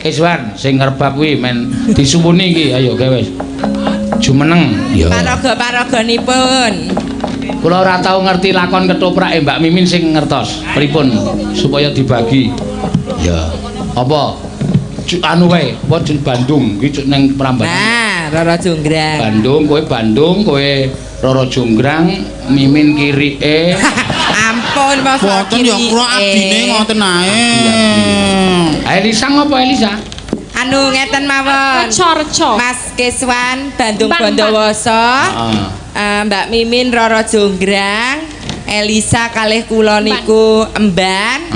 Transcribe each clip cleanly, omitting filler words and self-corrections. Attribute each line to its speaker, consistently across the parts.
Speaker 1: Iswan sing ngerbab kuwi men disuwuni iki ayo gawe wis. Jumeneng ya.
Speaker 2: Paraga-paraganipun.
Speaker 1: Kula ora tau ngerti lakon ketoprak Mbak Mimin sing ngertos. Pripun supaya dibagi. Ya. Apa? Anu wae, apa Bandung iki ning Prambanan.
Speaker 2: Nah, Roro Jonggrang.
Speaker 1: Bandung, kowe Roro Jonggrang, Mimin kirike.
Speaker 2: Ampun, Mas.
Speaker 3: Boten ya kula abdine ngoten ae.
Speaker 1: Elisa ngopo Elisa?
Speaker 2: Anu ngeten mawon.
Speaker 4: Reco.
Speaker 2: Mas Keswan Bandung
Speaker 4: Empan,
Speaker 2: Bondowoso.
Speaker 1: Heeh.
Speaker 2: Mbak Mimin Roro Jonggrang, Elisa kalih kula niku Emban.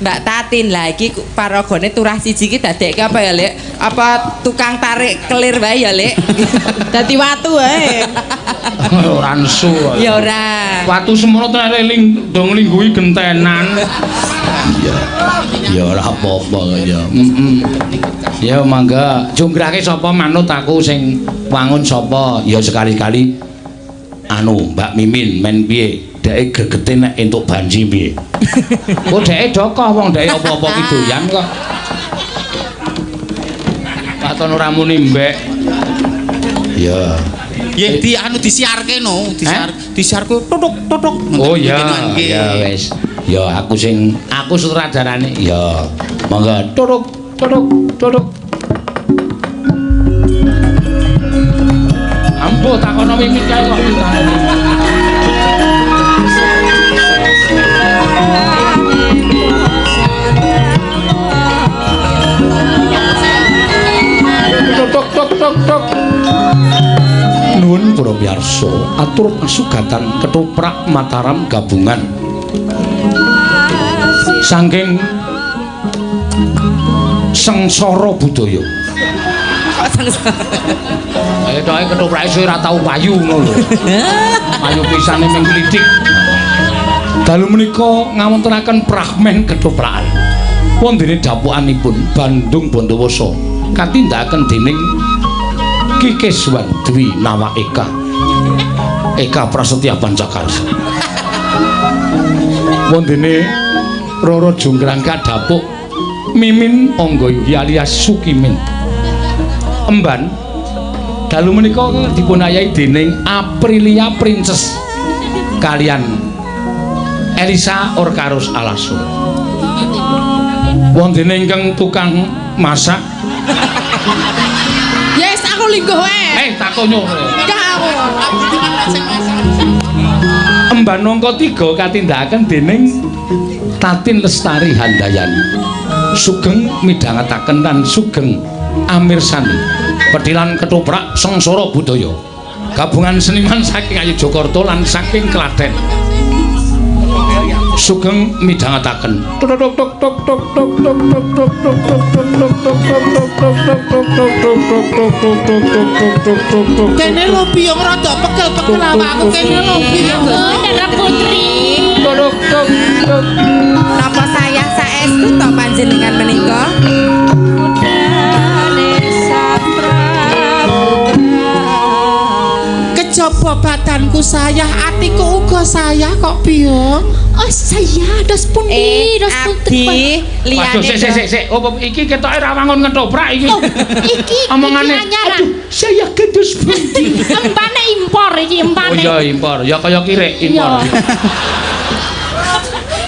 Speaker 2: Mbak Tatin lagi paragone turah siji iki dadekke apa ya, Lek? Apa tukang tarik kelir wae ya, Lek?
Speaker 4: Dadi watu wae.
Speaker 1: Ora nesu.
Speaker 2: Ya ora.
Speaker 1: Watu semono tenan eling dong lingguhi gentenan. Iya. Ya ora apa-apa ya. Ya mangga jonggrake sapa manut aku sing wangun sapa ya sekali-kali anu Mbak Mimin men piye dheke gegete nek entuk banji piye. Kok dheke dokoh wong dheke apa-apa ki doyan kok. Katon ora muni mbek. Ya.
Speaker 3: Nggih di anu disiarke no, disiarke tutuk.
Speaker 1: Oh iya, ya wis. Ya aku sutradarane. Ya. Mangga tutuk. Ampuh takono mimik kae kok ditangani. Tok. Nuwun para miyarsa, atur pasugatan ketoprak Mataram gabungan. Saking sengsara budaya. Ae ketoprake suwe ora tau payu ngono lho. Payu pisane ming klitik. Dalu menika ngawontenaken prahmen ketoprakan. Wondene dapukanipun Bandung Bondowoso katindakaken dening Ki Keswan Dwi Nawa Eka Prasetya Pancakarsa. Wondene Roro Jonggrang kadhapuk Mimin Angga alias Sukimin. Emban dalu menika dipunayahi dening Aprilia Princess kalian Elisa Orkarus Alaso. Wondene ingkang tukang masak.
Speaker 4: Yes, aku lingguh wae.
Speaker 1: Takonyo.
Speaker 4: Enggak aku.
Speaker 1: Emban angka 3 katindakaken dening Tatin Lestari Handayani. Sugeng midhangetaken lan sugeng amirsani Petilan Ketoprak Sengsara Budaya. Gabungan seniman saking Ayogyakarta lan saking Klaten. Sugeng midhangetaken.
Speaker 3: Kene lho biyong rada pegel-pegel awakku kene lho biyong.
Speaker 4: Dara Putri.
Speaker 2: Napa sayang saestu to panjenengan menika?
Speaker 3: Kejaba badanku sayah, atiku uga sayah kok biyong.
Speaker 4: Oh saya dos pundi, dos putri.
Speaker 1: Waduh sik. Oh iki ketoke ra wangun ketoprak iki.
Speaker 4: Oh, iki
Speaker 1: omongane.
Speaker 4: Aduh,
Speaker 1: saya gedus pundi.
Speaker 4: Empane impor iki empane.
Speaker 1: Oh iya impor, ya kaya kirek impor.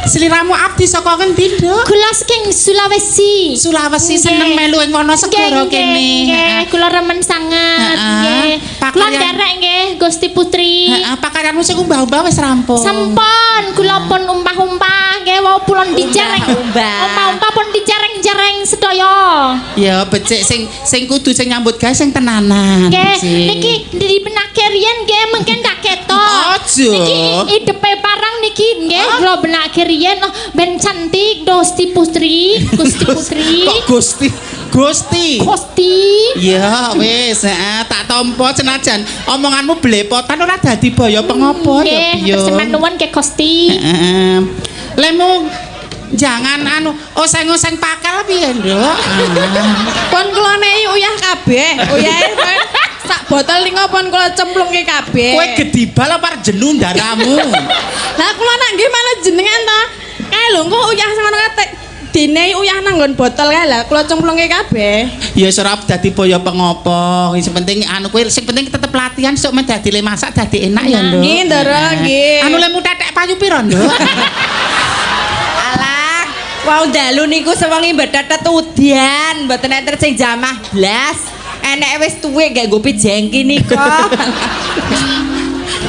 Speaker 3: Sliramu abdi saka ngendi, Duk?
Speaker 4: Kula saking Sulawesi.
Speaker 3: Sulawesi seneng melu ing kono segara kene.
Speaker 4: Nggih, kula remen sanget. Nggih. Kula nderek nggih Gusti Putri.
Speaker 3: Heeh, pakaianmu sing umbah-umbah wis rampung.
Speaker 4: Sampun kula pun umpah-umpah nggih wau pulon dicereng. Umpah-umpah pun dicereng-cereng sedaya.
Speaker 3: Ya becik sing kudu sing nyambut gawe sing tenanan.
Speaker 4: Nggih, niki dibenake riyen nggih mungkin tak ketok.
Speaker 3: Aja.
Speaker 4: Niki idepe parang niki nggih kula benake riyen ben cantik Gusti Putri.
Speaker 3: Kok Gusti. Ya wis, tak tampa senajan omonganmu blepotan ora dadi baya pengopo ya piye.
Speaker 4: Nggih, nuwun ke Gusti.
Speaker 3: Heeh. Lemu jangan oseng-oseng pakal piye, Nduk?
Speaker 2: Pun kula nehi uyah kabeh. Uyahe sak botol lingo pun kula cemplungke kabeh.
Speaker 3: Kowe gedibal apa jenu ndaramu?
Speaker 2: Lah kula nak nggih malah jenengan to. Kae lho engko uyah ngono katik.
Speaker 5: dine uyah nang nggon botol kae lah kula cemplungke kabeh.
Speaker 3: Ya serap dadi boyo pengopo. Sing penting anu kowe sing penting tetep latihan sok men dadi le masak dadi enak ya, Nduk.
Speaker 5: Nggih, Ndara, nggih.
Speaker 3: Anu lemu tetek payu piro, Nduk?
Speaker 2: Alah, wau dalu niku sewengi mbetet udian, mboten enten sing jamah blas. Enek wis tuwek gak nggo jengki nika.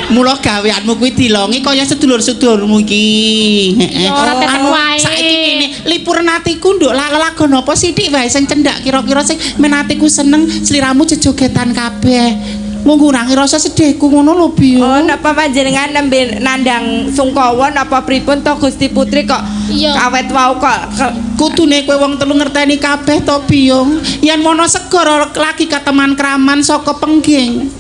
Speaker 3: Mula gaweanmu kuwi dilongi kaya sedulur-sedulurmu iki. Heeh.
Speaker 4: Ora tetek wae.
Speaker 3: Saiki ngene, liburan atiku nduk lagon apa sithik wae sing cendak kira-kira sing men atiku seneng sliramu jejogetan kabeh. Mung ngurangi rasa sedihku ngono lho, Biyo.
Speaker 2: Oh, napa panjenengan nembe nandang Sungkawa napa pripun to Gusti Putri kok
Speaker 4: Iya.
Speaker 2: awet wau kok
Speaker 3: Kudune kowe wong telu ngerteni kabeh to, Biyo. Yen mono segara lagi kateman kraman saka pengging.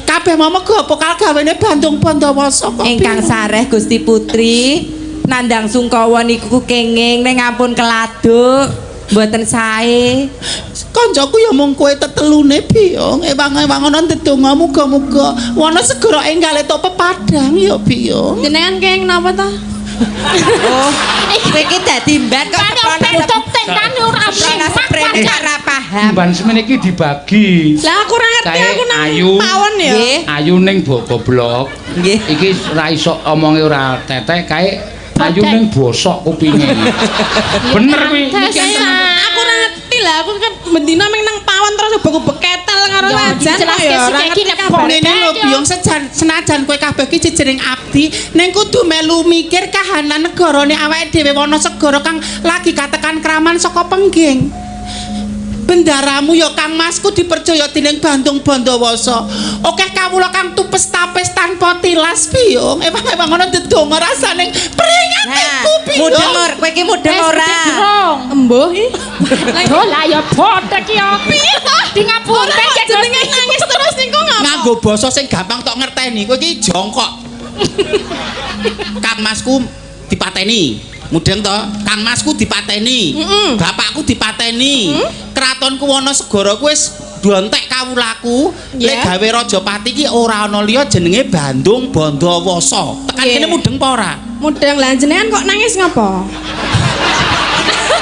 Speaker 3: Kabeh mau mego pokal gawene Bandung Bandawasa kok.
Speaker 2: ingkang sareh Gusti Putri nandang Sungkawa niku kenging ning ampun keladuk mboten sae.
Speaker 3: Kancaku ya mung kowe tetelune Biyo. Ewang-ewangono ndedonga muga-muga wana segara enggal tok pepadang ya Biyo.
Speaker 5: Jenengan keng napa ta?
Speaker 2: Oh, kowe iki dadi mbat kok
Speaker 4: Bentuk tentane ora
Speaker 2: sprene ora paham.
Speaker 1: Mban semene iki dibagi.
Speaker 5: Lah aku ora ngerti
Speaker 1: Kae
Speaker 5: aku nang
Speaker 1: ayu.
Speaker 5: pawon ya.
Speaker 2: Nggih.
Speaker 1: Ayu ning goblok.
Speaker 2: Nggih.
Speaker 1: Iki ora iso omonge ora tetek kae ayu ning bosok kupinge. Bener kuwi.
Speaker 5: Aku ora ngerti lah, aku kan bendina meng nang pawon terus ubek-ubek ketel karo
Speaker 4: Ya,
Speaker 5: lajan
Speaker 4: jelas
Speaker 5: ya ora
Speaker 4: iki
Speaker 5: ngerti
Speaker 4: nek
Speaker 5: kabeh.
Speaker 3: Ngene lho Biyo senajan kowe kabeh iki jejering abdi ning kudu melu mikir kahanan negarane awake dhewe wana segara kang lagi katekan kraman saka pengging. Bendaramu ya Kang Masku dipercaya dening Bandung Bandawasa. Akeh kawula kang tupes tapes tanpa tilas Biyo. Ewang-ewang ngono ndedonga rasane pringatiku Biyo.
Speaker 2: Mudeng kowe iki mudeng ora.
Speaker 5: Embuh iki.
Speaker 4: Oh lah ya botek ya. Piye to? Di ngapura
Speaker 5: Jenengan nangis terus niku ngapa?
Speaker 3: Nganggo basa sing gampang tok ngerteni. Kowe iki jongkok. Kang Masku dipateni. Mudeng to, Kang Masku dipateni. Bapakku dipateni. Kratonku wana segara kuwi wis dontek kawulaku. Lek gawe Rajapati iki ora ana liya jenenge Bandung Bandawasa. Tekan kene mudeng apa ora?
Speaker 5: Mudeng lah jenengan kok nangis ngapa?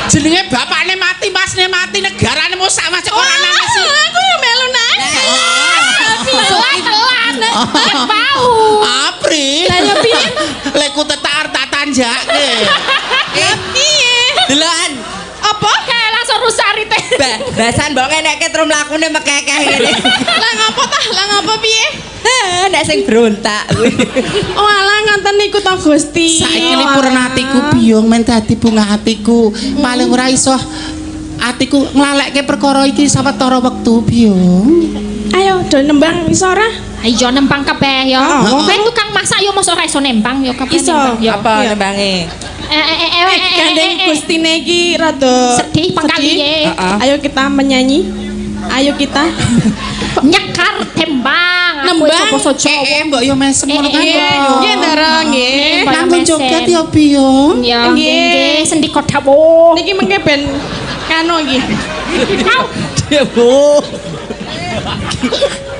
Speaker 3: Jenenge bapakne mati, masne mati, negarane mau sak macet ora nangis.
Speaker 5: Aku ya melu nangis.
Speaker 4: Pelan-pelan. Bau.
Speaker 3: Apri.
Speaker 5: Lah ya piye?
Speaker 3: Lek ku tetar tak tanjake.
Speaker 5: Lah piye?
Speaker 2: Delokan.
Speaker 5: Apa?
Speaker 4: Kayak langsung rusari teh.
Speaker 2: Basan mbok ngenekke trum lakune mekekeh ngene.
Speaker 5: Lah ngapa tah? Lah ngapa piye?
Speaker 2: Nek sing brontak kuwi.
Speaker 5: Oh alah ngoten niku to Gusti.
Speaker 3: Saiki liburan atiku biyung men dadi bunga atiku. Paling ora iso atiku nglalekke perkara iki sawetara wektu biyung.
Speaker 5: Ayo do nembang iso ora?
Speaker 4: Ayo nempang kabeh ya. Kowe tukang masak yo mosok ora iso nempang yo kabeh.
Speaker 5: Iso.
Speaker 4: nempang, yo.
Speaker 2: Apa nembange?
Speaker 5: Gandeng Gustine iki rada
Speaker 4: Sedih pangkaliye.
Speaker 5: Ayo kita menyanyi. Ayo kita
Speaker 4: Nyekar tembang.
Speaker 5: Nembang.
Speaker 4: Basa Jawa.
Speaker 3: Mbok yo mesem ngono kan.
Speaker 5: Nggih Ndara nggih.
Speaker 3: Nganggo joget ya biyung.
Speaker 4: Ya
Speaker 5: Nggih.
Speaker 4: nggih sendika dawuh.
Speaker 5: Niki mengke ben kano iki.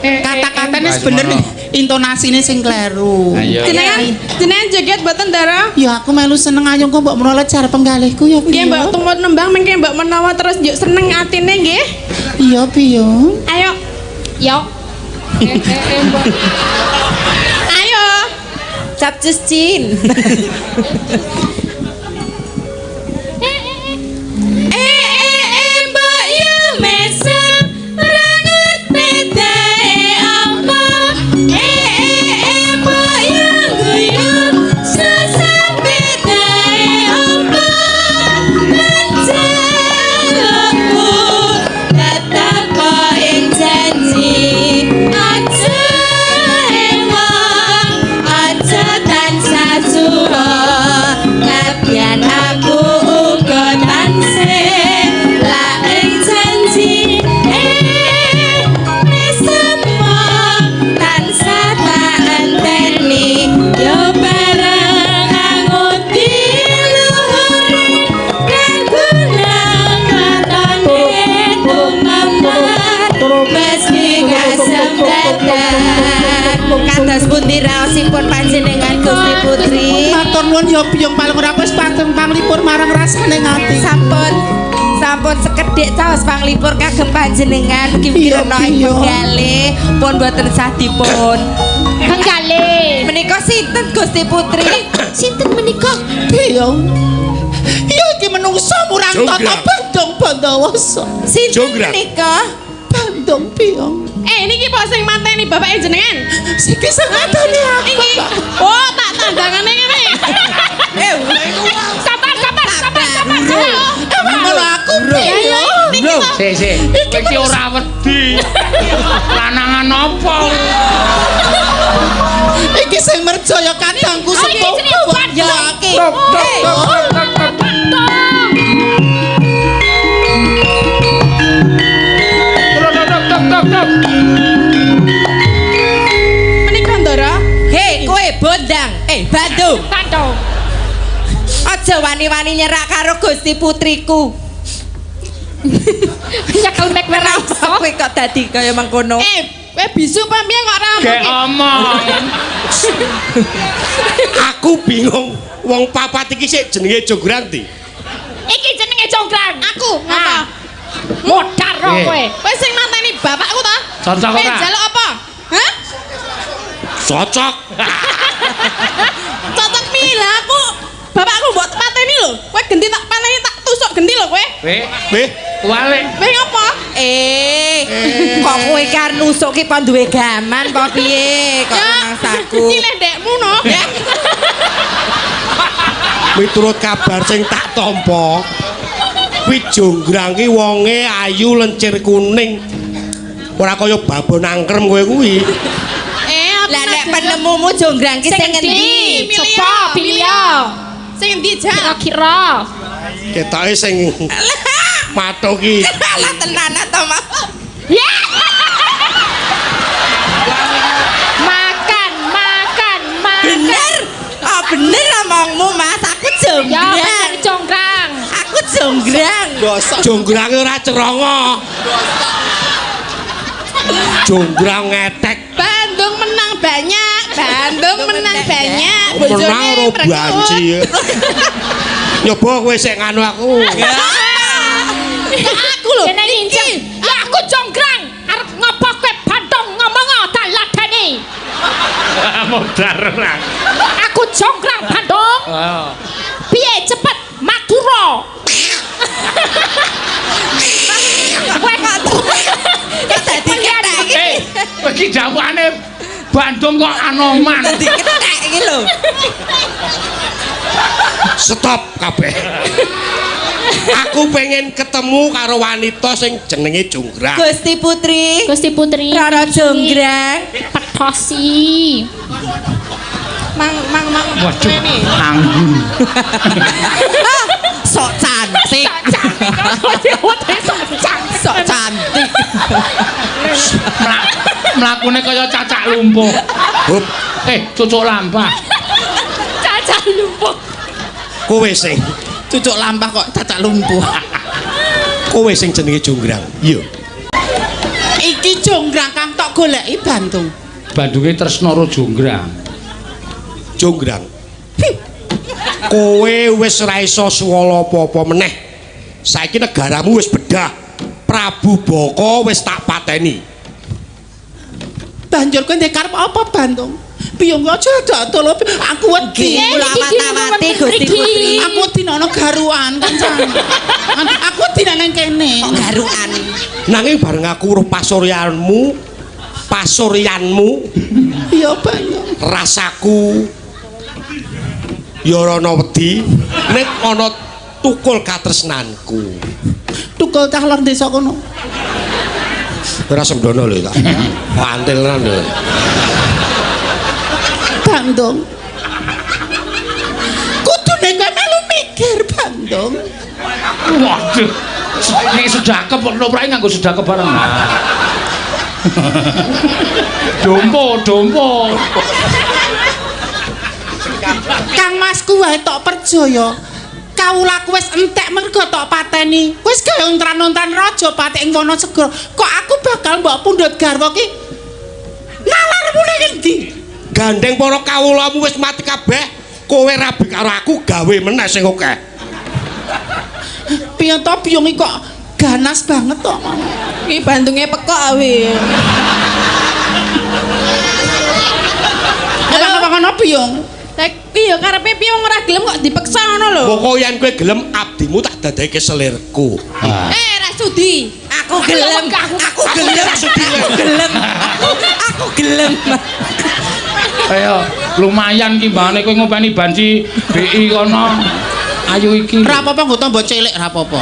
Speaker 3: Kata-katane bener nih, intonasine sing kleru.
Speaker 1: Ayo.
Speaker 5: Jenengan joget mboten Ndara?
Speaker 3: Ya aku melu seneng ayo kok mbok menawa jar penggalihku ya.
Speaker 5: Nggih Mbak tumut nembang mengke Mbak menawa terus njuk seneng atine nggih.
Speaker 3: Iya biyung.
Speaker 5: Ayo.
Speaker 4: Yo.
Speaker 5: Ayo.
Speaker 2: Capcus Cin.
Speaker 5: Mbak yu mesem rangut pedae apa? Mbak yu guyu susah pedae apa? Mencelokku tetap kok ing janji. Aja emang aja tansah suha. Labian aku uga tansih la ing janji. Mesemo tansah tak enteni yo bareng anguti luhuri kan guna katone tumamar meski kasempatan.
Speaker 2: Kados pundi raosipun panjenengan Gusti Putri?
Speaker 3: Matur nuwun ya Biyong paling ora wis panglipur marang rasane ngati.
Speaker 2: Sampun sekedhik caos panglipur kagem panjenengan mugi ana ing Benggale pun boten sah dipun.
Speaker 4: Benggale.
Speaker 2: Menika sinten Gusti Putri?
Speaker 4: Sinten menika?
Speaker 3: Biyong. Ya iki menungso murang tata Bandung Bandawasa.
Speaker 2: Sinten menika?
Speaker 3: Bandung Biyong.
Speaker 5: Niki po sing mateni bapake jenengan.
Speaker 3: Siki sing ngateni aku.
Speaker 5: Iki. Oh, tak tandangane ngene.
Speaker 4: Sabar.
Speaker 3: Ngono aku Biyong.
Speaker 1: Sik. Kowe iki ora wedi. Lanangan apa?
Speaker 3: Iki sing merjaya kadangku sepupu.
Speaker 2: Ya iki.
Speaker 5: Menika Ndara.
Speaker 2: Hei, kowe bondang. Bandung.
Speaker 4: Kandung.
Speaker 2: Aja wani-wani nyerak karo Gusti Putriku.
Speaker 4: Ya kau nek ora iso.
Speaker 2: Kowe kok dadi kaya mangkono?
Speaker 5: Kowe bisu apa piye kok ora
Speaker 1: Gek omong.
Speaker 6: Aku bingung wong papat iki sik jenenge Jogranti.
Speaker 4: Iki jenenge Jonggrang.
Speaker 5: Aku ngapa?
Speaker 4: Modar kowe.
Speaker 5: Kowe sing mateni bapakku ta?
Speaker 1: Cocok
Speaker 5: Kowe
Speaker 1: ora?
Speaker 5: njaluk apa? Hah?
Speaker 6: Cocok.
Speaker 5: Cocok piye lah aku? Bapakku mbok pateni lho. Kowe genti tak pateni tak tusuk genti lho kowe.
Speaker 6: Weh,
Speaker 1: Wale.
Speaker 5: Kowe ngopo?
Speaker 2: Kok kowe kan nusuk ki apa duwe gaman apa piye? Kok mangsaku.
Speaker 5: Cilih ndekmu no. Ya.
Speaker 6: miturut kabar sing tak tampa, kuwi Jonggrang ki wonge ayu lencir kuning. Ora kaya babon angkrem kowe kuwi.
Speaker 2: Lah nek penemumu Jonggrang ki sing endi?
Speaker 4: Sopo pilih?
Speaker 5: Sing endi jak?
Speaker 4: Kira-kira.
Speaker 6: Ketoke sing matuk ki.
Speaker 2: Lah tenan to, Mas.
Speaker 4: Ya. Makan.
Speaker 2: Bener. Oh, bener omongmu, Mas. Aku
Speaker 4: Ya
Speaker 2: Jonggrang.
Speaker 4: bener Jonggrang.
Speaker 2: Aku Jonggrang.
Speaker 6: Jonggrang ora cerongo. Jonggrang ngetek.
Speaker 5: Bandung menang banyak. Bandung menang banyak.
Speaker 6: Menang ro banci. Nyoba kowe sik nganu aku.
Speaker 5: Aku lho.
Speaker 4: Kene nginceng. Ya aku Jonggrang. Arep ngopo kowe Bandung ngomong tak ladeni.
Speaker 1: Modar ora.
Speaker 4: Aku Jonggrang Bandung.
Speaker 1: Oh.
Speaker 4: Piye cepet Madura.
Speaker 2: Kowe kok dadi kethek iki.
Speaker 1: Kowe iki jawane Bandung kok Anoman.
Speaker 2: Dadi kethek iki lho.
Speaker 6: Stop kabeh. Aku pengen ketemu karo wanita sing jenenge Jonggrang.
Speaker 2: Gusti Putri.
Speaker 4: Gusti Putri.
Speaker 2: Rara Jonggrang.
Speaker 4: Petosi.
Speaker 5: Mang.
Speaker 1: Waduh, anggun.
Speaker 2: Sok cantik. Sok cantik.
Speaker 1: Mlakune kaya cacak lumpuh.
Speaker 6: Hup,
Speaker 1: Cucuk lampah.
Speaker 4: Cacah lumpuh.
Speaker 6: kowe sing
Speaker 3: Cucuk lampah kok cacak lumpuh.
Speaker 6: kowe sing jenenge Jonggrang. Iya.
Speaker 3: Iki Jonggrang kang tok goleki Bandung.
Speaker 1: Bandunge tresna karo Jonggrang.
Speaker 6: Jonggrang. Kowe wis ora iso suwala apa-apa meneh. Saiki negaramu wis bedah. Prabu Baka wis tak pateni.
Speaker 3: Banjur kowe ndek karep apa Bandung? Biyong aja dadol aku wedi.
Speaker 2: Lawat-lawati Gusti Putri.
Speaker 3: Aku wedi ana garuan kancan. Aku wedi nang kene.
Speaker 2: Kok garukan.
Speaker 6: Nanging bareng aku weruh pasuryanmu,
Speaker 3: Iya, Bandung.
Speaker 6: rasaku ya ora ana wedi nek ana tukul katresnanku.
Speaker 3: Tukul cah lor desa kono.
Speaker 6: Ora semdono lho tak. Pantil tenan lho.
Speaker 3: Bandung. Kudune kowe melu mikir Bandung.
Speaker 1: Waduh. Nek sedekep kok ora nganggo sedekep bareng. Dompo.
Speaker 3: Kang Masku wae tok percaya. Kaulaku wis entek mergo tok pateni. Wis gawe untran-untran raja patek ing Wonosegoro. Kok aku bakal mbok pundhut garwa ki nalarmu ning endi?
Speaker 6: Gandeng para kawulamu wis mati kabeh. kowe rabi karo aku gawe meneh sing akeh.
Speaker 3: Piye to Biyong iki kok ganas banget to.
Speaker 5: Iki bantunge pekok awe.
Speaker 3: Apa-apa Biyong?
Speaker 5: Lah iki ya karepe piye wong ora gelem kok dipeksa ngono lho.
Speaker 6: Pokoke yen kowe gelem abdimu tak dadekake selirku.
Speaker 5: Ra sudi.
Speaker 2: Aku gelem. Aku gelem. Aku gelem. Aku gelem.
Speaker 1: Ayo lumayan ki mbane kowe ngopeni banci BI kono. Ayo iki.
Speaker 3: Ora apa-apa nggo tambah cilik ora apa-apa.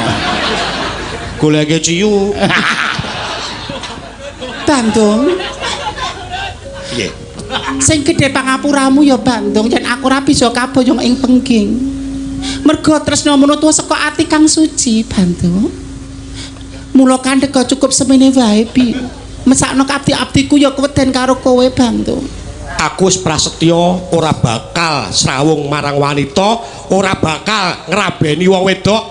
Speaker 6: Goleke ciyu.
Speaker 3: Bandung.
Speaker 6: Piye?
Speaker 3: Sing gedhe pangapuramu ya Bandung yen aku ora bisa kaboyong ing pengging. Mergo tresna menuwa saka ati kang suci, Bandung. Mula kandhega cukup semene wae, Bi. Mesakno abdi-abdiku ya keweden karo kowe, Bandung.
Speaker 6: Aku wis prasetya ora bakal srawung marang wanita, ora bakal ngrabeni wong wedok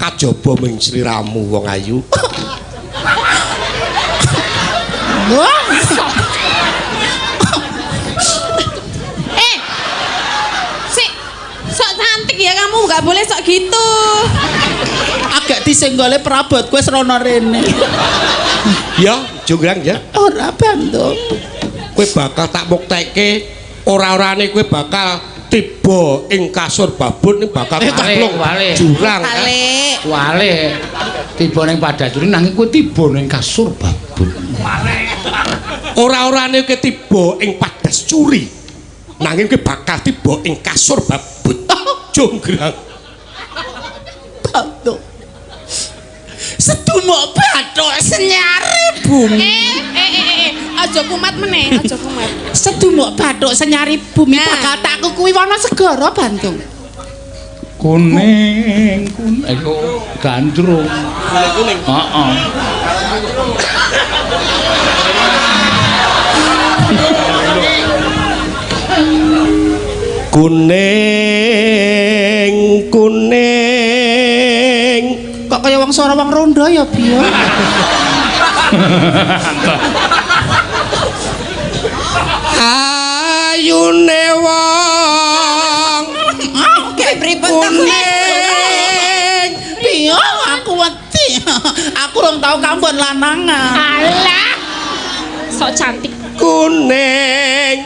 Speaker 6: kajaba ming sliramu wong ayu.
Speaker 3: Wah,
Speaker 5: Sok cantik ya kamu, nggak boleh sok gitu.
Speaker 3: agak disenggole perabot kowe srana rene.
Speaker 6: Ya, Jonggrang ya.
Speaker 3: Ora Bandung.
Speaker 6: Kowe bakal tak buktekke ora-orane kowe bakal tiba ing kasur babut ning bakal kaplung jurang.
Speaker 1: Wale. Tiba ning padacuri nanging kowe tiba ning kasur babut.
Speaker 6: Ora-orane kowe tiba ing padas curi. Nanging kowe bakal tiba ing kasur babut. Jonggrang.
Speaker 3: Bandung. Sedumuk bathuk senyari bumi.
Speaker 5: Aja kumat meneh, aja kumat.
Speaker 3: Sedumuk bathuk senyari bumi bakal tak kukuwi wana segara Bandung.
Speaker 1: Kuning, gandrung.
Speaker 6: Kuning.
Speaker 1: Heeh.
Speaker 6: Kuning.
Speaker 3: Kok kaya wong swara wong rondo ya, Biyo?
Speaker 6: Ayune wong
Speaker 2: Kayak pripun
Speaker 6: kuning.
Speaker 3: Biyo, aku wedi. Aku rong tau kambon lanangan.
Speaker 4: Alah. Sok cantik.
Speaker 6: Kuning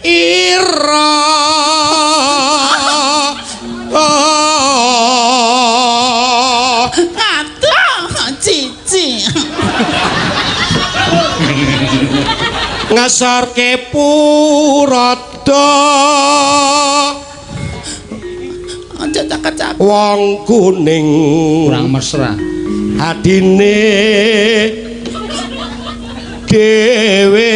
Speaker 6: ira
Speaker 3: Aduh, cici.
Speaker 6: ngesorke purada
Speaker 3: Aja cakak-cakak.
Speaker 6: wong kuning
Speaker 1: Kurang mesra.
Speaker 6: adine dewe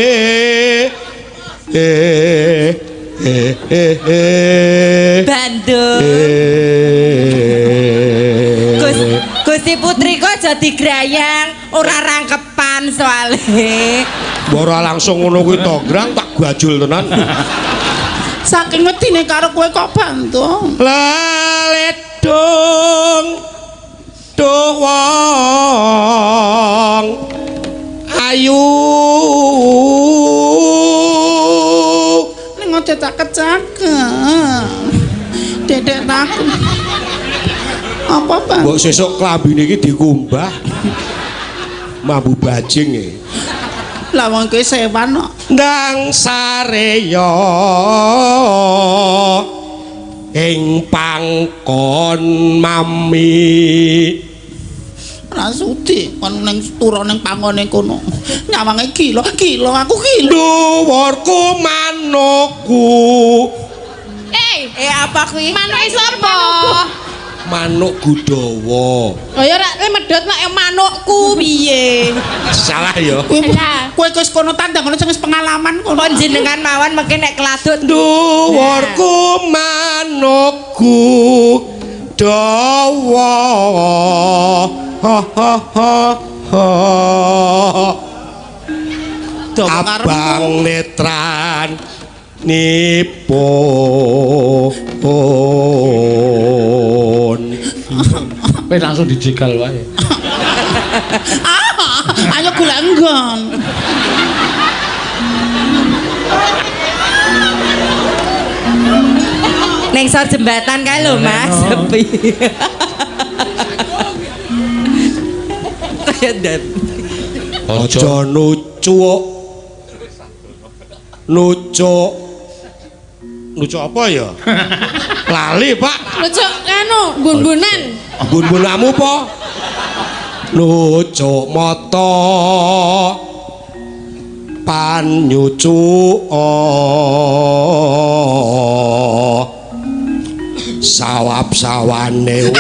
Speaker 2: Bandung. Gusti Putri kok jadi grayang, ora rangkepan soalnya.
Speaker 6: ora langsung ngono kuwi to Grang tak gajul tenan
Speaker 3: Saking wedine karo kowe kok Bandung.
Speaker 6: laledung duh wong ayu
Speaker 3: Ning aja cakak-cakak. Dedek takut. Apa Bang?
Speaker 6: mbok sesuk klambine iki dikumbah mambu bajing e
Speaker 3: Lah wong kowe sewan kok.
Speaker 6: ndang sareya ing pangkon mami
Speaker 3: Ora sudi kon ning turu ning pangone kono. Nyawange gila aku gila.
Speaker 6: dhuwurku manukku
Speaker 2: Apa kuwi?
Speaker 5: Manuke sapa?
Speaker 6: manuk gudawa
Speaker 5: Oh ya rak medhot nek manukku piye?
Speaker 6: salah ya
Speaker 3: Kowe wis kono tandang kono sing wis pengalaman kono.
Speaker 2: Panjenengan mawon mengke nek keladut
Speaker 6: dhuwurku manukku dawa ha ha ha ha abang netran nipun
Speaker 1: Kowe langsung dijegal wae.
Speaker 3: Ayo golek nggon.
Speaker 2: Neng sor jembatan kae lho Mas, sepi. Kayak dat.
Speaker 6: Aja nucuk. Nucuk. Nucuk apa ya? Lali, Pak.
Speaker 5: Lucu anu bun-bunan.
Speaker 6: Bun-bunamu apa? Nucuk mata. Pan nyucuk sawap-sawane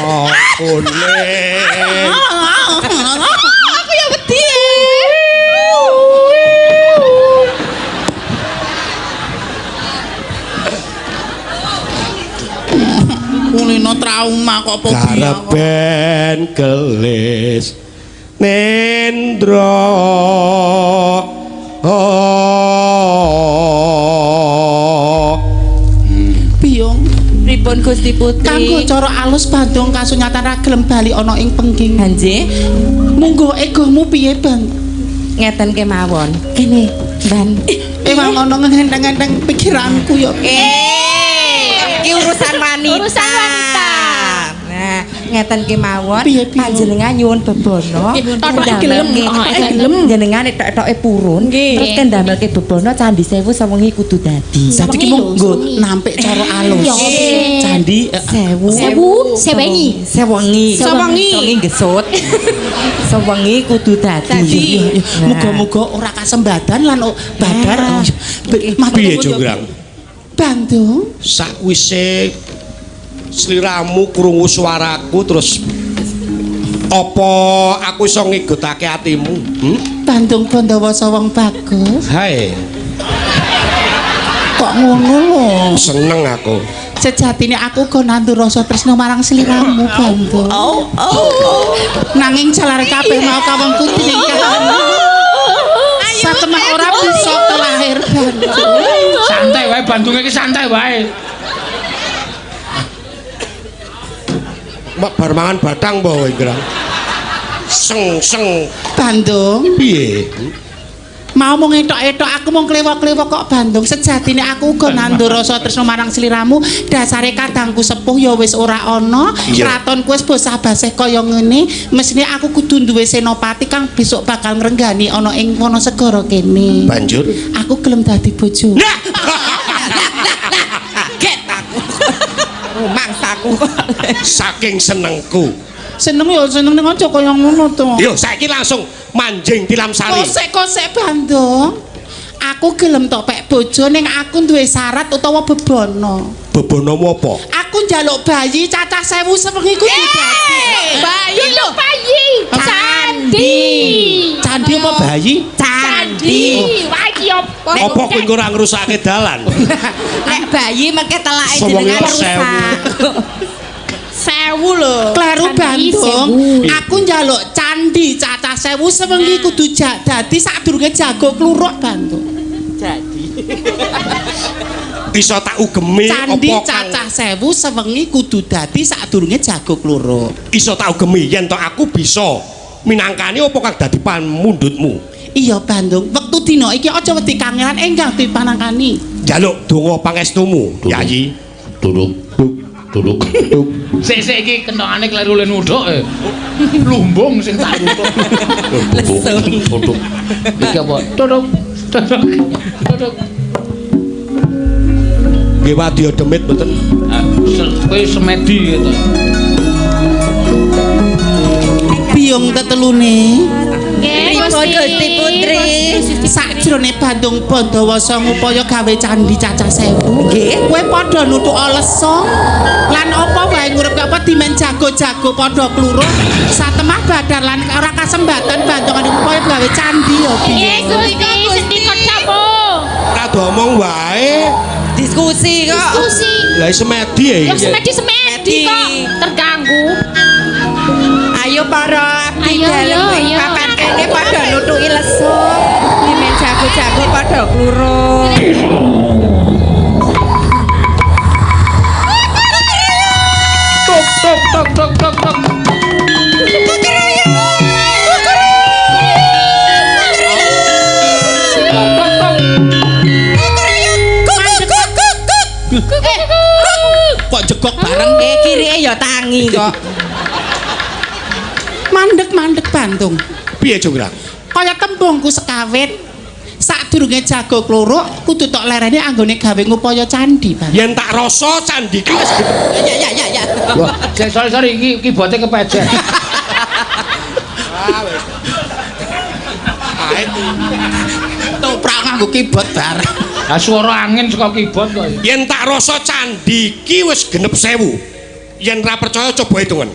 Speaker 6: wong kuning.
Speaker 5: Aku ya wedi.
Speaker 3: Kulino trauma kok fobia.
Speaker 6: Gareben gelis nendra.
Speaker 3: Biyong.
Speaker 2: Pripun Gusti Putri?
Speaker 3: Kanggo cara alus Bandung kasunyatan ra gelem bali ana ing pengging.
Speaker 2: Hanji,
Speaker 3: Munggo egomu piye, Bang?
Speaker 2: ngeten kemawon. Kene, Ban.
Speaker 3: Ewang ana ngendeng-ngendeng pikiranku ya.
Speaker 2: Iki urusan wanita.
Speaker 4: Urusan wanita.
Speaker 2: Nah, ngeten kemawon.
Speaker 3: Piye, piye?
Speaker 2: Panjenengan nyuwun bebono.
Speaker 5: Totoke gelem, gelem.
Speaker 2: Jenengan tok-toke purun. Terus kendamelke bebono Candi Sewu sewengi kudu dadi.
Speaker 3: Dadi ki munggo nampik cara alus. Candi
Speaker 4: Sewengi.
Speaker 2: Sewengi gesut. Sewengi kudu dadi.
Speaker 3: Muga-muga ora kasembadan lan badar.
Speaker 6: Piye Jonggrang?
Speaker 3: Bandung.
Speaker 6: Sakwise sliramu krungu swaraku terus apa aku iso ngigutake atimu?
Speaker 3: Bandung Bandawasa wong bagus.
Speaker 6: Hai,
Speaker 3: Kok ngono lho?
Speaker 6: seneng aku.
Speaker 3: Sejatine aku uga nandur rasa tresna marang sliramu, Bandung. Nanging jalare kabeh mau kawengku diningkahan. Satemah ora bisa kelahir, Bandung.
Speaker 1: Santai wae Bandung iki santai wae.
Speaker 6: Mak bar mangan batang apa kowe, Grang? Seng.
Speaker 3: Bandung,
Speaker 6: Piye?
Speaker 3: mau mung etok-etok aku mung klewok-klewok kok Bandung. Sejatine aku uga nandur rasa tresna marang sliramu. Dasare kadangku sepuh ya wis ora ana.
Speaker 6: Iya.
Speaker 3: Kratonku wis bosah basih kaya ngene. Mesine aku kudu duwe senopati kang besok bakal ngrenggani ana ing Wonosegoro kene.
Speaker 6: Banjur?
Speaker 3: Aku gelem dadi bojo.
Speaker 2: Kaget aku. Rumangsaku.
Speaker 6: Saking senengku.
Speaker 3: Seneng ya seneng ning aja kaya ngono to.
Speaker 6: Yo saiki langsung manjing tilam sari.
Speaker 3: Kosek-kosek Bandung. Aku gelem tok pek bojo ning aku duwe syarat utawa bebono.
Speaker 6: Bebonomu apa?
Speaker 3: Aku njaluk bayi cacah 1000 sewengi kudu dadi.
Speaker 4: Bayi lho bayi. Candi.
Speaker 3: Candi apa bayi?
Speaker 4: Candi. Wah iki opo?
Speaker 6: Apa kowe ora ngrusake dalan?
Speaker 2: Nek bayi mengke telake
Speaker 6: Sewengi
Speaker 2: jenengan
Speaker 6: sewu.
Speaker 2: rusak.
Speaker 5: 1000 lho.
Speaker 3: Kleru
Speaker 4: Candi
Speaker 3: Bandung.
Speaker 4: 1000.
Speaker 3: Aku njaluk candi cacah 1000 sewengi kudu dadi sadurunge jago kluruk Bandung.
Speaker 6: Bisa tak ugemi
Speaker 3: Candi
Speaker 6: apa kang
Speaker 3: cacah 1000 sewengi kudu dadi sadurunge jago kluruk.
Speaker 6: iso tak ugemi yen to aku bisa minangkani apa kang dadi pamundhutmu.
Speaker 3: Iya Bandung, wektu dina iki aja wedi kangelan enggang dipanangkani.
Speaker 6: Njaluk donga pangestumu, Yayi.
Speaker 1: Duduk. Sik iki kentongane kleru len uduk e. Lumbung sing tak lutuk. Duduk. Iki apa? Duduk.
Speaker 6: Nggih wadya demit mboten.
Speaker 1: Kowe semedi gitu.
Speaker 3: Biyong tetelune.
Speaker 4: Nggih,
Speaker 2: Gusti Putri.
Speaker 3: Sakjroning Bandung Bandawasa ngupaya gawe candi cacah 1000.
Speaker 2: Nggih.
Speaker 3: Kowe padha nuthuk lesa lan apa wae ngurip apa dimen jago-jago padha kluruk satemah badar lan ora kasembatan Bandung upaya gawe candi ya
Speaker 4: Nggih,
Speaker 3: piye.
Speaker 4: Gusti, sedikit capo.
Speaker 6: Ora domong wae.
Speaker 2: Diskusi kok.
Speaker 4: Diskusi.
Speaker 6: Lah semedi ya
Speaker 4: Yang
Speaker 6: iki.
Speaker 4: semedi kok terganggu.
Speaker 2: Ayo para abdi
Speaker 4: Ayo,
Speaker 2: dalem
Speaker 4: ayo,
Speaker 2: ing
Speaker 4: ayo.
Speaker 2: papan kene padha nutuki lesu. Dimen jago-jago padha kluruk.
Speaker 1: Tok.
Speaker 2: ya tangi kok.
Speaker 3: Mandek-mandek Bandung.
Speaker 6: Piye Jonggrang?
Speaker 3: Kaya tembungku sekawit. Sadurunge jago kluruk kudu tok lerene anggone gawe ngupaya candi, Bang.
Speaker 6: Yen tak rasa candi ki wis
Speaker 2: Ya.
Speaker 1: Wah, sorry iki kibote kepecet.
Speaker 3: Toprak nganggo keyboard bareng.
Speaker 1: Lah swara angin saka keyboard kok.
Speaker 6: yen tak rasa candi ki wis genep 1000. Yen ra percaya coba hitungan.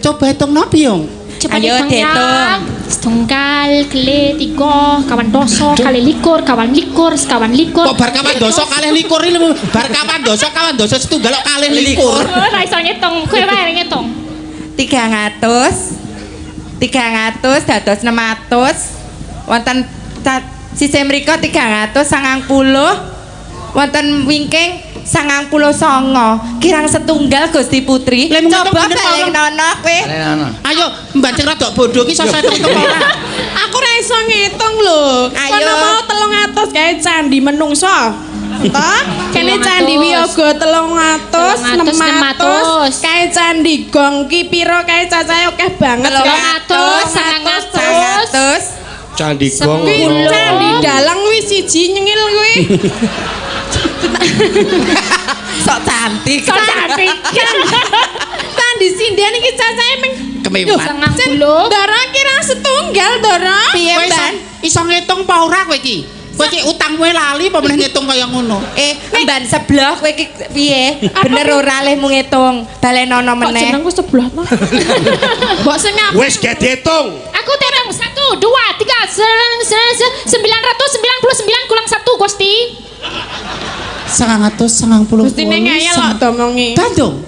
Speaker 3: Coba hitung no Biung.
Speaker 4: Coba
Speaker 2: Ayo,
Speaker 4: dihitung ya.
Speaker 2: dihitung.
Speaker 4: Setunggal, kele, tiga, kawan doso, kali likur, kawan likur, sekawan likur.
Speaker 3: Kok bar kawan dosa kalih likur iki bar kawan dosa setunggal kok kalih likur.
Speaker 4: Oh, ra iso ngitung, kowe wae ngitung.
Speaker 2: 300 dados 600 wonten sisih mriko 390 wonten wingking 99 kirang setunggal Gusti Putri.
Speaker 3: Lha mung
Speaker 2: Coba
Speaker 3: bener,
Speaker 2: balik nono kowe.
Speaker 3: Ayo mbaceng rada bodho ki sosok hitung ora.
Speaker 5: Aku ora iso ngitung lho.
Speaker 2: Ayo.
Speaker 5: Kono mau 300 gawe candi menungso. Toh, kene
Speaker 4: 300.
Speaker 5: candi Wiyaga 300, 600,
Speaker 4: 600.
Speaker 5: kae candi Gong ki pira kae cacahe akeh banget.
Speaker 2: 300
Speaker 6: Candi Gong.
Speaker 5: Kuwi candi dalang kuwi siji nyengil kuwi.
Speaker 2: sok cantik.
Speaker 4: Sok cantik.
Speaker 5: Candi sinden iki cacahe ming
Speaker 3: Kemewan.
Speaker 4: 90.
Speaker 5: Dara kira setunggal, Dara.
Speaker 2: Piye,
Speaker 3: Kowe
Speaker 2: Mbak?
Speaker 3: iso ngitung apa ora kowe iki? Kowe iki utangmu lali apa meneh ngitung kaya ngono?
Speaker 2: Mban sebelah kowe iki piye? Bener ora leh mung ngitung. Balenono
Speaker 4: Kok
Speaker 2: meneh.
Speaker 4: jenengku sebelah to?
Speaker 5: Mbok sing ngap.
Speaker 6: Wis gak dihitung.
Speaker 4: Aku terang 1, 2, 3, 999 kurang 1 Gusti.
Speaker 3: 990.
Speaker 5: Gustine ngeyel kok domongi.
Speaker 3: Bandung.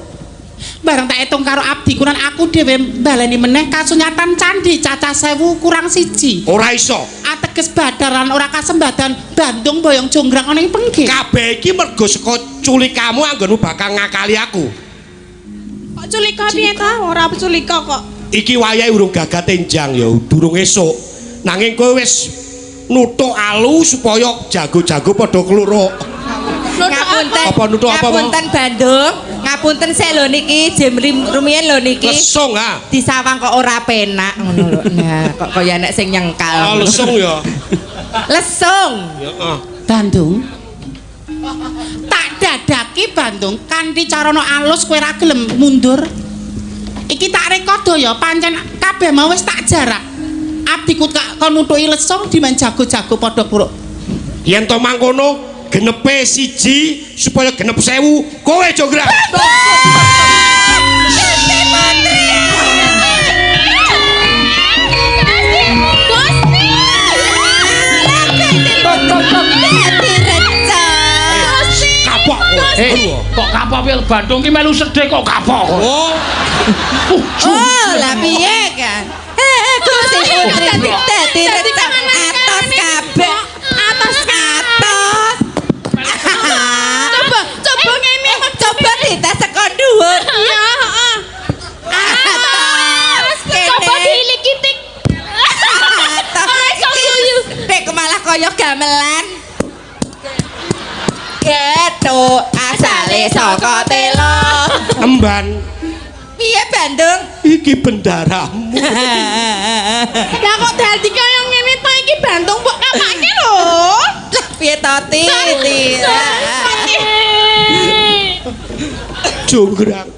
Speaker 3: Bareng tak hitung karo abdi kuran aku dhewe baleni meneh kasunyatan candi cacah 1000 kurang 1.
Speaker 6: Ora iso.
Speaker 3: Ateges badaran ora kasembadan Bandung boyong jonggrang ana ing penggih.
Speaker 6: Kabeh iki mergo saka culikamu anggonmu bakal ngakali aku.
Speaker 5: Kok culika piye ta? Ora culika kok.
Speaker 6: Iki wayahe urung gagah tenjang ya, durung esuk. Nanging kowe wis nuthuk alu supaya jago-jago padha kluruk.
Speaker 2: Ngapunten.
Speaker 6: Apa nuthuk apa, Bang?
Speaker 2: Ngapunten Bandung. Ngapunten sik lho niki jam rumiyin lho niki.
Speaker 6: Lesung ha.
Speaker 2: Disawang kok ora penak ngono lho. Nah, kok kaya nek sing nyengkal.
Speaker 6: Ah, lesung ya.
Speaker 2: Lesung.
Speaker 6: Heeh.
Speaker 3: Bandung. Tak dadaki Bandung kanthi carana alus kowe ra gelem mundur. Iki tak rekodo ya pancen kabeh mau wis tak jarak. Abdiku kon nutuki lesung dimen jago-jago padha kuruk.
Speaker 6: Yen to mangkono genepe 1 supaya genep 1000 kowe Jonggrang. Kapok kowe.
Speaker 1: Kok kapok piye Bandung ki melu sedhe kok kapok.
Speaker 6: Oh,
Speaker 2: Oh, lah piye kan? Gusti Putri dadi rencang atos kabeh. Atos. Coba ngene, coba dites saka dhuwur.
Speaker 5: Iya, heeh.
Speaker 2: Atos.
Speaker 4: Coba diilikitik.
Speaker 2: Dek malah kaya gamelan. Gitu asale saka telo.
Speaker 6: emban
Speaker 2: Piye Bandung?
Speaker 6: iki bendaramu.
Speaker 5: Lah kok dadi kaya ngene ta iki Bandung mbok kapake lho.
Speaker 2: Lah piye to Tira?
Speaker 6: Jonggrang.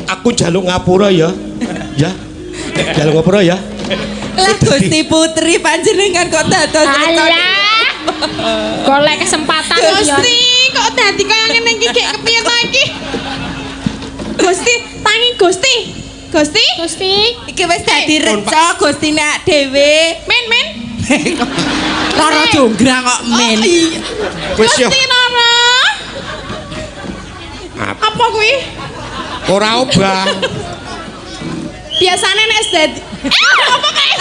Speaker 6: Aku njaluk ngapura ya. Ya. Njaluk ngapura ya.
Speaker 2: Lah Gusti Putri panjenengan kok dados
Speaker 4: Alah. Golek kesempatan ya.
Speaker 5: Gusti, kok dadi kaya ngene iki gek kepiye ta iki? Gusti, tangi Gusti. Gusti,
Speaker 4: Gusti.
Speaker 2: iki wis dadi reca Gustine ak dhewe.
Speaker 5: men.
Speaker 3: Lara jonggrang kok men.
Speaker 6: Wis ya.
Speaker 5: Gusti Nara. Apa kuwi?
Speaker 6: Ora obah.
Speaker 5: Biasane nek dadi apa kae?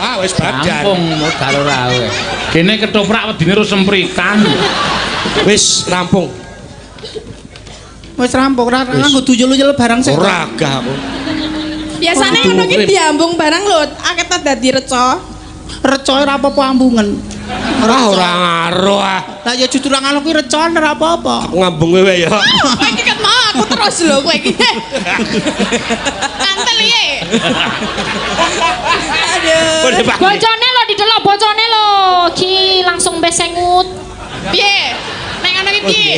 Speaker 6: Ah, wis badan.
Speaker 1: Rampung modal ora kowe. Kene ketoprak wedine terus semprikan.
Speaker 6: Wis rampung.
Speaker 3: Wis rampung ora nganggo tuyul-tuyul barang sing.
Speaker 6: Ora gah aku.
Speaker 5: Biasane ngono ki diambung barang lho, akeh ta dadi reca.
Speaker 3: Reca ora apa-apa ambungen.
Speaker 6: Ora ngaruh ah.
Speaker 3: Lah ya justru ngono kuwi recon ora apa-apa.
Speaker 6: Aku ngambung kowe ya.
Speaker 5: Kowe iki ket mau aku terus lho kowe iki. Mantel ye.
Speaker 2: Aduh.
Speaker 4: Bojone lo didelok bojone lo. Ki langsung besengut.
Speaker 5: Piye? Nek ngono iki piye?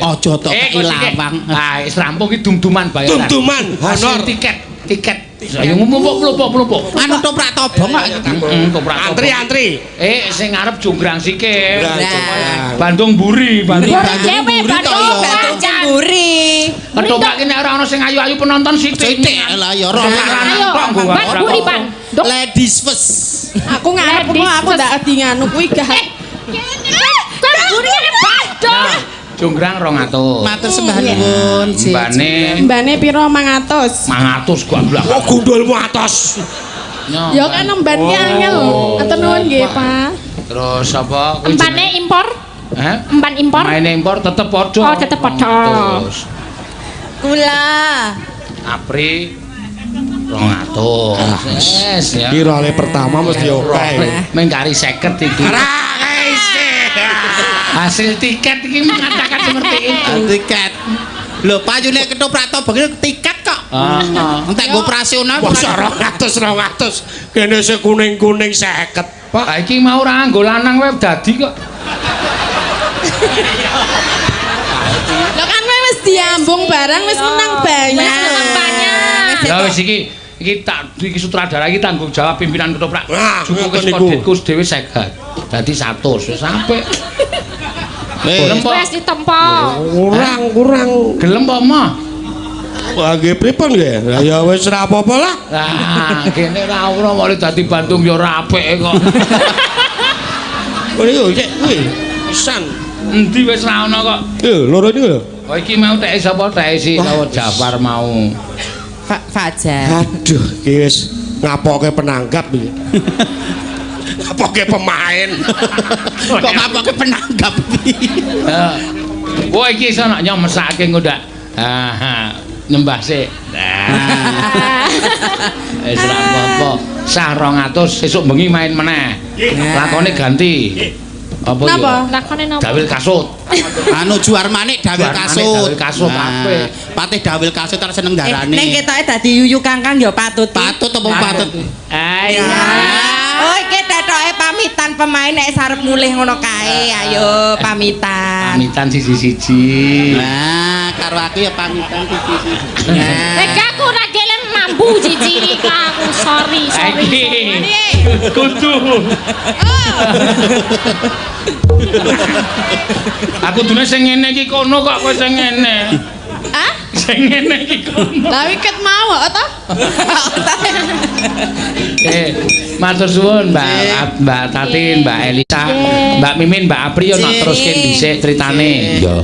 Speaker 3: Aja tok ilawang.
Speaker 1: Ah, wis rampung iki dum-duman bayaran.
Speaker 6: Dum-duman, honor.
Speaker 1: Tiket. Ayo mlumpuk.
Speaker 3: Anu toprak tobong kok.
Speaker 6: Antri.
Speaker 1: Sing ngarep jonggrang sikil.
Speaker 6: Bandung Buri,
Speaker 4: Buri cewek Bandung Panjang.
Speaker 2: Buri.
Speaker 1: Ketoprak ki nek ora ana sing ayu-ayu penonton sithik.
Speaker 3: Lah ya ora.
Speaker 4: Ayo, Ban Buri Ban. Dok.
Speaker 3: Ladies first.
Speaker 5: Aku ngarep kok aku ndak adi nganu kuwi gah.
Speaker 4: Kan Buri Bandung.
Speaker 1: Jonggrang 200.
Speaker 3: Matur sembah nuwun.
Speaker 5: Mbane piro 500?
Speaker 1: 500 gua blak.
Speaker 6: Oh gundulmu atos.
Speaker 5: Ya kan emban ki angel. Atur nuwun nggih, Pak.
Speaker 1: Terus apa?
Speaker 4: Empane impor.
Speaker 1: Hah?
Speaker 4: Empan impor.
Speaker 1: Maine impor tetep padha.
Speaker 4: Oh, tetep padha.
Speaker 1: Terus
Speaker 2: Kula.
Speaker 1: Apri 200. Wes ya.
Speaker 6: Kirane pertama mesti oke.
Speaker 1: Mengkari 50 iki. Hasil tiket iki mengatakan seperti itu.
Speaker 3: Tiket. Lho payune ketoprak tobong tiket kok.
Speaker 1: Heeh.
Speaker 3: Entek go operasional.
Speaker 6: Wah 200. Kene sing kuning-kuning 50.
Speaker 1: Pak, iki mau ora nggo lanang wae dadi kok.
Speaker 5: Lah kan wis diambung barang wis menang banyak.
Speaker 1: Ya wis iki sutradara iki tanggung jawab pimpinan ketoprak. Cukup wis
Speaker 6: niku.
Speaker 1: kodetku dhewe 50. Dadi 100 wis sampe. Gelem po.
Speaker 4: Wes ditempo.
Speaker 6: Kurang.
Speaker 1: Gelem po mah.
Speaker 6: Wah nggih pripun nggih? Lah ya wis ora apa-apa lah.
Speaker 1: Lah, kene ra ora mulai dadi Bandung ya ora apik kok.
Speaker 6: Niku cek kuwi. Pisan.
Speaker 1: Endi wis ra ono kok.
Speaker 6: Loro niku lho.
Speaker 1: Oh iki mau teke sapa teke si karo Jafar mau.
Speaker 2: Fajar.
Speaker 6: Aduh, iki wis ngapoke penanggap iki. Ngapoke pemain.
Speaker 3: Kok ngapoke penanggap iki.
Speaker 1: Wah iki iso nak nyemesake ngundak. Nyembah sik. Wis ora apa-apa. Sah 200 sesuk bengi main meneh. Lakone ganti. Apa ya?
Speaker 5: Napa?
Speaker 4: Lakone napa?
Speaker 1: Dawil kasut.
Speaker 3: Anu Juar Manik dawil kasut.
Speaker 1: Dawil kasut apik.
Speaker 3: Patih dawil kasut terus seneng darane.
Speaker 2: Ning ketoke dadi yuyu kangkang ya patut.
Speaker 3: Patut apa patut?
Speaker 1: Ayo.
Speaker 2: Oh, iki tetoke pamitan pemain nek sarep mulih ngono kae. Ayo pamitan.
Speaker 1: Pamitan siji-siji.
Speaker 3: Nah, karo aku ya pamitan siji-siji.
Speaker 4: Aku ora gelem mambu jiji aku. Sorry.
Speaker 1: Iki. Kudu. Aku dune sing ngene iki kono kok kowe sing ngene.
Speaker 5: Hah?
Speaker 1: Sing ngene iki kono.
Speaker 5: Lah wiket mau kok to?
Speaker 1: Matur suwun Mbak Tatin, Mbak Elisa, Mbak Mimin, Mbak Apri yo nak teruske dhisik critane. Iya.